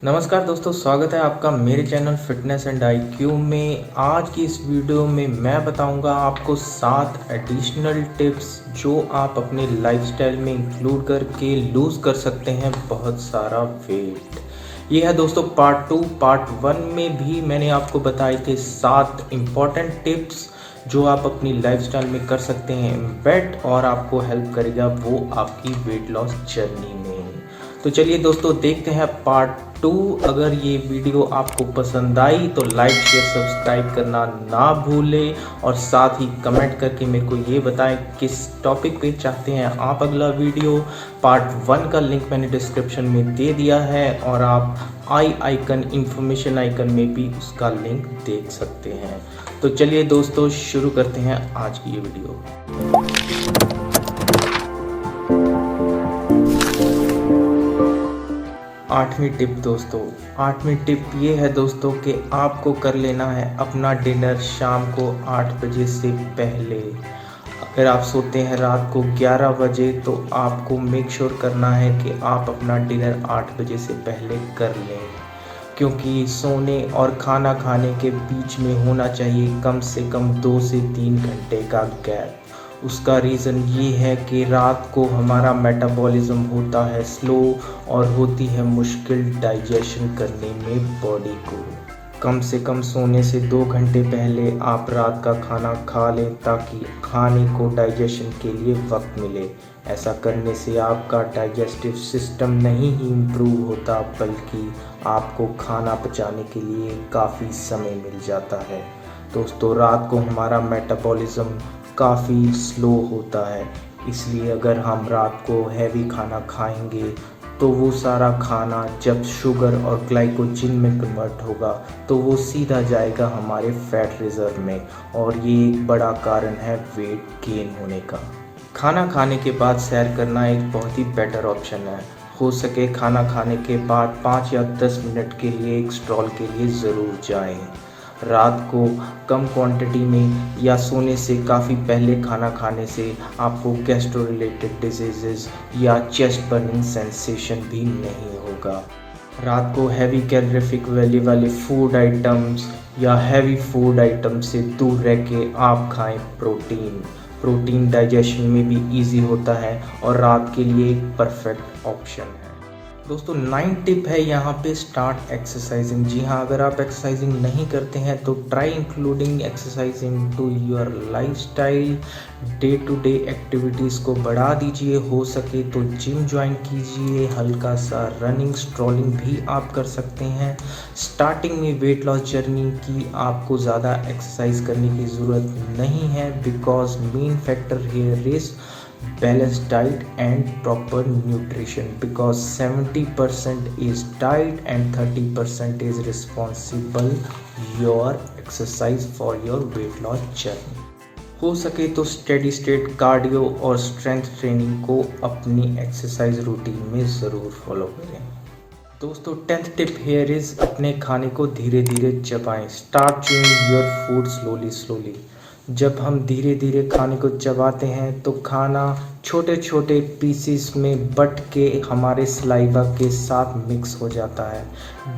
नमस्कार दोस्तों, स्वागत है आपका मेरे चैनल फिटनेस एंड आईक्यू में। आज की इस वीडियो में मैं बताऊंगा आपको 7 एडिशनल टिप्स जो आप अपने लाइफस्टाइल में इंक्लूड करके लूज़ कर सकते हैं बहुत सारा वेट। ये है दोस्तों पार्ट 1 में भी मैंने आपको बताए थे 7 इम्पॉर्टेंट टिप्स जो आप अपनी लाइफस्टाइल में कर सकते हैं एम्बेड और आपको हेल्प करेगा वो आपकी वेट लॉस जर्नी में। तो चलिए दोस्तों देखते हैं पार्ट 2। अगर ये वीडियो आपको पसंद आई तो लाइक शेयर सब्सक्राइब करना ना भूलें और साथ ही कमेंट करके मेरे को ये बताएं किस टॉपिक पे चाहते हैं आप अगला वीडियो। पार्ट 1 का लिंक मैंने डिस्क्रिप्शन में दे दिया है और आप इन्फॉर्मेशन आइकन में भी उसका लिंक देख सकते हैं। तो चलिए दोस्तों शुरू करते हैं आज की ये वीडियो। 8वीं टिप दोस्तों, 8वीं टिप ये है दोस्तों कि आपको कर लेना है अपना डिनर शाम को 8 बजे से पहले। अगर आप सोते हैं रात को 11 बजे तो आपको मेक श्योर करना है कि आप अपना डिनर 8 बजे से पहले कर लें, क्योंकि सोने और खाना खाने के बीच में होना चाहिए कम से कम 2 से 3 घंटे का गैप। उसका रीज़न ये है कि रात को हमारा मेटाबॉलिज्म होता है स्लो और होती है मुश्किल डाइजेशन करने में बॉडी को। कम से कम सोने से 2 घंटे पहले आप रात का खाना खा लें ताकि खाने को डाइजेशन के लिए वक्त मिले। ऐसा करने से आपका डाइजेस्टिव सिस्टम नहीं ही इम्प्रूव होता बल्कि आपको खाना पचाने के लिए काफ़ी समय मिल जाता है। दोस्तों रात को हमारा मेटाबॉलिज्म काफ़ी स्लो होता है, इसलिए अगर हम रात को हैवी खाना खाएंगे तो वो सारा खाना जब शुगर और ग्लाइकोजन में कन्वर्ट होगा तो वो सीधा जाएगा हमारे फैट रिजर्व में और ये एक बड़ा कारण है वेट गेन होने का। खाना खाने के बाद सैर करना एक बहुत ही बेटर ऑप्शन है। हो सके खाना खाने के बाद 5 या 10 मिनट के लिए एक स्ट्रॉल के लिए ज़रूर जाएं। रात को कम क्वांटिटी में या सोने से काफ़ी पहले खाना खाने से आपको गैस्ट्रो रिलेटेड डिजीज़ या चेस्ट बर्निंग सेंसेशन भी नहीं होगा। रात को हैवी कैलोरीफिक वैल्यू वाले फूड आइटम्स या हैवी फूड आइटम से दूर रह के आप खाएं प्रोटीन डाइजेशन में भी इजी होता है और रात के लिए एक परफेक्ट ऑप्शन है। दोस्तों 9 टिप है यहाँ पे स्टार्ट एक्सरसाइजिंग। जी हाँ, अगर आप एक्सरसाइजिंग नहीं करते हैं तो try including exercising to your lifestyle. Day to day activities को बढ़ा दीजिए, हो सके तो जिम ज्वाइन कीजिए, हल्का सा रनिंग स्ट्रॉलिंग भी आप कर सकते हैं। स्टार्टिंग में वेट लॉस जर्नी की आपको ज़्यादा एक्सरसाइज करने की ज़रूरत नहीं है because main factor here is balanced diet and proper nutrition because 70% is diet and 30% is responsible your exercise for your weight loss journey। हो सके तो स्टेडी स्टेट कार्डियो और स्ट्रेंथ ट्रेनिंग को अपनी एक्सरसाइज रूटीन में ज़रूर फॉलो करें। दोस्तों 10th टिप हेयर इज़ अपने खाने को धीरे धीरे चबाएं। Start chewing your food slowly. जब हम धीरे धीरे खाने को चबाते हैं तो खाना छोटे छोटे पीसेस में बट के हमारे सलाइवा के साथ मिक्स हो जाता है।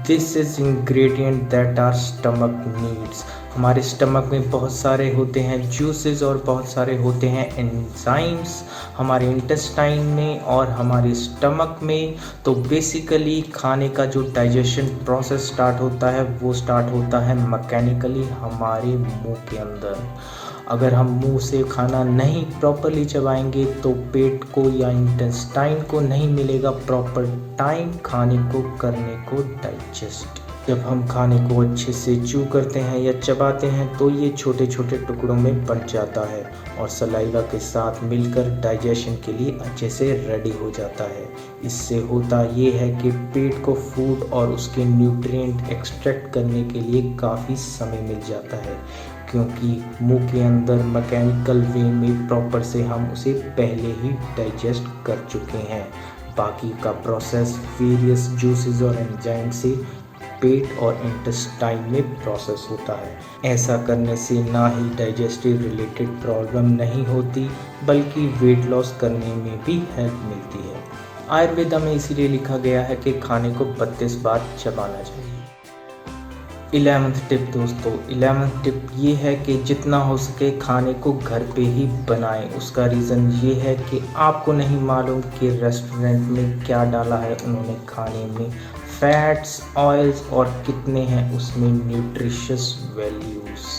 This is ingredient that are stomach needs. हमारे स्टमक में बहुत सारे होते हैं जूसेस और बहुत सारे होते हैं एंजाइम्स हमारे इंटेस्टाइन में और हमारे स्टमक में। तो बेसिकली खाने का जो डाइजेशन प्रोसेस स्टार्ट होता है वो स्टार्ट होता है मैकेनिकली हमारे मुंह के अंदर। अगर हम मुंह से खाना नहीं प्रॉपरली चबाएंगे तो पेट को या इंटेस्टाइन को नहीं मिलेगा प्रॉपर टाइम खाने को करने को डाइजेस्ट। जब हम खाने को अच्छे से च्यू करते हैं या चबाते हैं तो ये छोटे छोटे टुकड़ों में बंट जाता है और सलाइवा के साथ मिलकर डाइजेशन के लिए अच्छे से रेडी हो जाता है। इससे होता ये है कि पेट को फूड और उसके न्यूट्रिएंट एक्सट्रैक्ट करने के लिए काफ़ी समय मिल जाता है, क्योंकि मुंह के अंदर मैकेनिकल वे में प्रॉपर से हम उसे पहले ही डाइजेस्ट कर चुके हैं। बाकी का प्रोसेस वेरियस जूसेस और एंजाइम से पेट और इंटेस्टाइन में प्रोसेस होता है। ऐसा करने से ना ही डाइजेस्टिव रिलेटेड प्रॉब्लम नहीं होती बल्कि वेट लॉस करने में भी हेल्प मिलती है। आयुर्वेदा में इसीलिए लिखा गया है कि खाने को 32 बार चबाना चाहिए। 11th टिप दोस्तों, 11th टिप ये है कि जितना हो सके खाने को घर पे ही बनाएं। उसका रीज़न ये है कि आपको नहीं मालूम कि रेस्टोरेंट में क्या डाला है उन्होंने खाने में, फैट्स, ऑयल्स और कितने हैं उसमें न्यूट्रिशियस वैल्यूज़,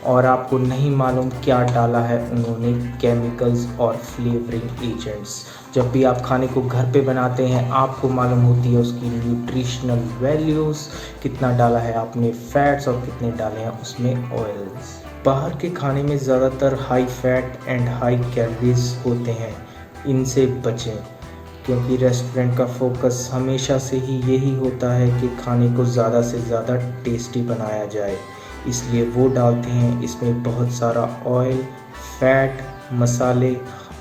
और आपको नहीं मालूम क्या डाला है उन्होंने केमिकल्स और फ्लेवरिंग एजेंट्स। जब भी आप खाने को घर पे बनाते हैं आपको मालूम होती है उसकी न्यूट्रिशनल वैल्यूज़, कितना डाला है आपने फैट्स और कितने डाले हैं उसमें ऑयल्स। बाहर के खाने में ज़्यादातर high fat and high calories होते हैं, इनसे बचें, क्योंकि रेस्टोरेंट का फोकस हमेशा से ही यही होता है कि खाने को ज़्यादा से ज़्यादा टेस्टी बनाया जाए, इसलिए वो डालते हैं इसमें बहुत सारा ऑयल, फैट, मसाले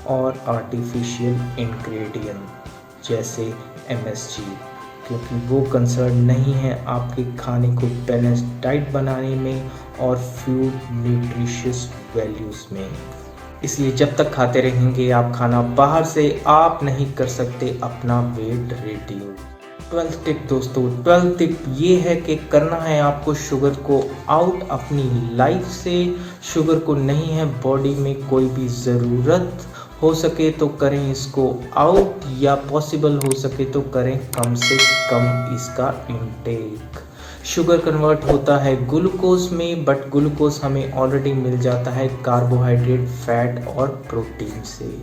और आर्टिफिशियल इंग्रेडिएंट जैसे MSG, क्योंकि वो कंसर्न नहीं है आपके खाने को बैलेंस्ड डाइट बनाने में और फूड न्यूट्रिशियस वैल्यूज़ में। इसलिए जब तक खाते रहेंगे आप खाना बाहर से, आप नहीं कर सकते अपना वेट रिड्यूस। 12th टिप दोस्तों, 12th टिप ये है कि करना है आपको शुगर को आउट अपनी लाइफ से। शुगर को नहीं है बॉडी में कोई भी ज़रूरत, हो सके तो करें इसको आउट, या पॉसिबल हो सके तो करें कम से कम इसका इनटेक। शुगर कन्वर्ट होता है ग्लूकोज में, बट ग्लूकोज हमें ऑलरेडी मिल जाता है कार्बोहाइड्रेट, फैट और प्रोटीन से।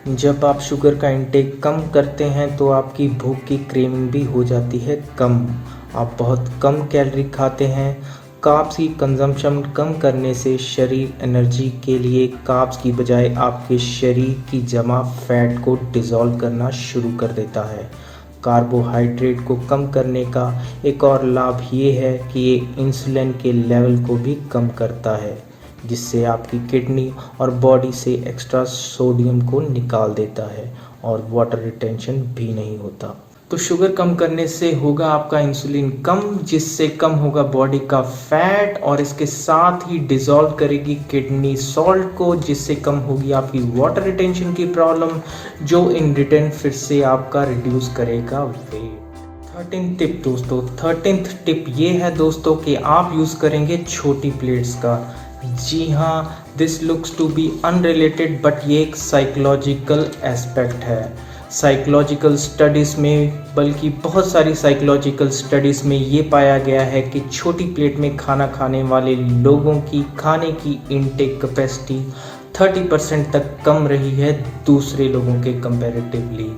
जब आप शुगर का इंटेक कम करते हैं तो आपकी भूख की क्रेविंग भी हो जाती है कम, आप बहुत कम कैलोरी खाते हैं। कार्ब्स की कंजम्पशन कम करने से शरीर एनर्जी के लिए कार्ब्स की बजाय आपके शरीर की जमा फैट को डिज़ोल्व करना शुरू कर देता है। कार्बोहाइड्रेट को कम करने का एक और लाभ ये है कि ये इंसुलिन के लेवल को भी कम करता है, जिससे आपकी किडनी और बॉडी से एक्स्ट्रा सोडियम को निकाल देता है और वाटर रिटेंशन भी नहीं होता। तो शुगर कम करने से होगा आपका इंसुलिन कम, जिससे कम होगा बॉडी का फैट, और इसके साथ ही डिज़ोल्व करेगी किडनी सॉल्ट को, जिससे कम होगी आपकी वाटर रिटेंशन की प्रॉब्लम, जो इन रिटर्न फिर से आपका रिड्यूस करेगा वेट। 13th टिप दोस्तों, 13th टिप ये है दोस्तों कि आप यूज़ करेंगे छोटी प्लेट्स का। जी हाँ, this looks to be unrelated, but ये एक साइकोलॉजिकल एस्पेक्ट है। साइकोलॉजिकल स्टडीज़ में, बल्कि बहुत सारी साइकोलॉजिकल स्टडीज़ में ये पाया गया है कि छोटी प्लेट में खाना खाने वाले लोगों की खाने की इनटेक कैपेसिटी 30% तक कम रही है दूसरे लोगों के कंपैरेटिवली,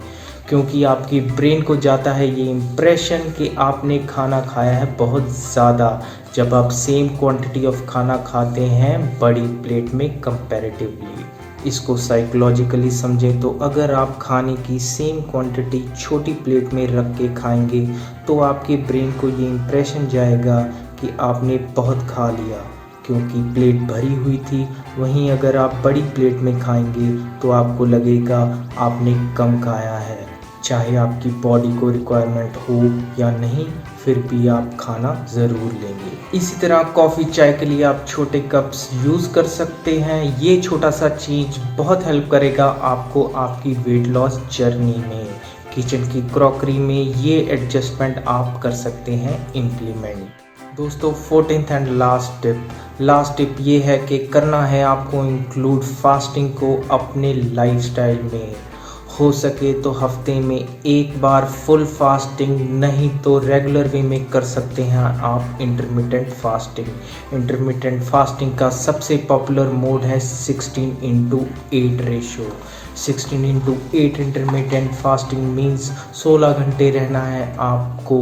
क्योंकि आपकी ब्रेन को जाता है ये इम्प्रेशन कि आपने खाना खाया है बहुत ज़्यादा, जब आप सेम क्वांटिटी ऑफ खाना खाते हैं बड़ी प्लेट में कंपैरेटिवली। इसको साइकोलॉजिकली समझें तो अगर आप खाने की सेम क्वांटिटी छोटी प्लेट में रख के खाएंगे तो आपके ब्रेन को ये इम्प्रेशन जाएगा कि आपने बहुत खा लिया, क्योंकि प्लेट भरी हुई थी। वहीं अगर आप बड़ी प्लेट में खाएंगे तो आपको लगेगा आपने कम खाया है, चाहे आपकी बॉडी को रिक्वायरमेंट हो या नहीं, फिर भी आप खाना ज़रूर लेंगे। इसी तरह कॉफ़ी, चाय के लिए आप छोटे कप्स यूज़ कर सकते हैं। ये छोटा सा चीज़ बहुत हेल्प करेगा आपको आपकी वेट लॉस जर्नी में। किचन की क्रॉकरी में ये एडजस्टमेंट आप कर सकते हैं इम्प्लीमेंट। दोस्तों 14th एंड लास्ट टिप ये है कि करना है आपको इंक्लूड फास्टिंग को अपने लाइफस्टाइल में। हो सके तो हफ्ते में एक बार फुल फास्टिंग, नहीं तो रेगुलर वे में कर सकते हैं आप इंटरमिटेंट फास्टिंग। इंटरमिटेंट फास्टिंग का सबसे पॉपुलर मोड है 16:8 रेशो। 16:8 इंटरमिटेंट फास्टिंग मीन्स 16 घंटे रहना है आपको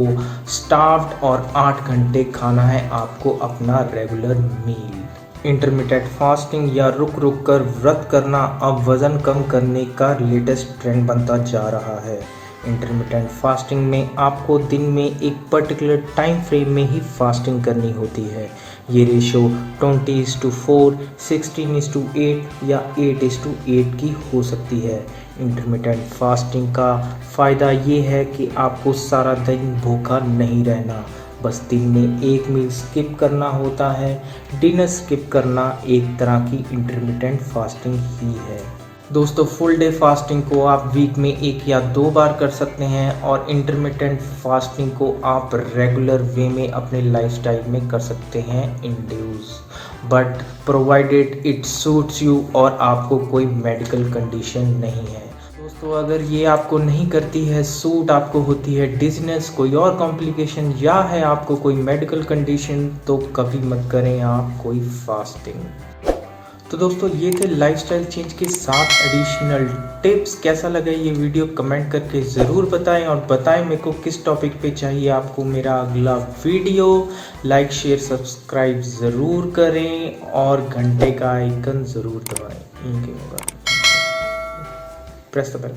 स्टार्व्ड और 8 घंटे खाना है आपको अपना रेगुलर मील। इंटरमिटेंट फास्टिंग या रुक रुक कर व्रत करना अब वज़न कम करने का लेटेस्ट ट्रेंड बनता जा रहा है। इंटरमिटेंट फास्टिंग में आपको दिन में एक पर्टिकुलर टाइम फ्रेम में ही फास्टिंग करनी होती है। ये रेशो 20:4, 16:8 या 8:8 की हो सकती है। इंटरमिटेंट फास्टिंग का फ़ायदा ये है कि आपको सारा दिन भूखा नहीं रहना, बस दिन में एक मील स्किप करना होता है। डिनर स्किप करना एक तरह की इंटरमिटेंट फास्टिंग ही है। दोस्तों फुल डे फास्टिंग को आप वीक में 1 या 2 बार कर सकते हैं और इंटरमिटेंट फास्टिंग को आप रेगुलर वे में अपने लाइफस्टाइल में कर सकते हैं induce, but provided it suits you और आपको कोई मेडिकल कंडीशन नहीं है। दोस्तों अगर ये आपको नहीं करती है सूट, आपको होती है डिजीनेस, कोई और कॉम्प्लिकेशन या है आपको कोई मेडिकल कंडीशन, तो कभी मत करें आप कोई फास्टिंग। तो दोस्तों ये थे लाइफस्टाइल चेंज के 7 एडिशनल टिप्स। कैसा लगा ये वीडियो कमेंट करके ज़रूर बताएं और बताएं मेरे को किस टॉपिक पे चाहिए आपको मेरा अगला वीडियो। लाइक शेयर सब्सक्राइब ज़रूर करें और घंटे का आइकन ज़रूर दबाएं। Press the bell.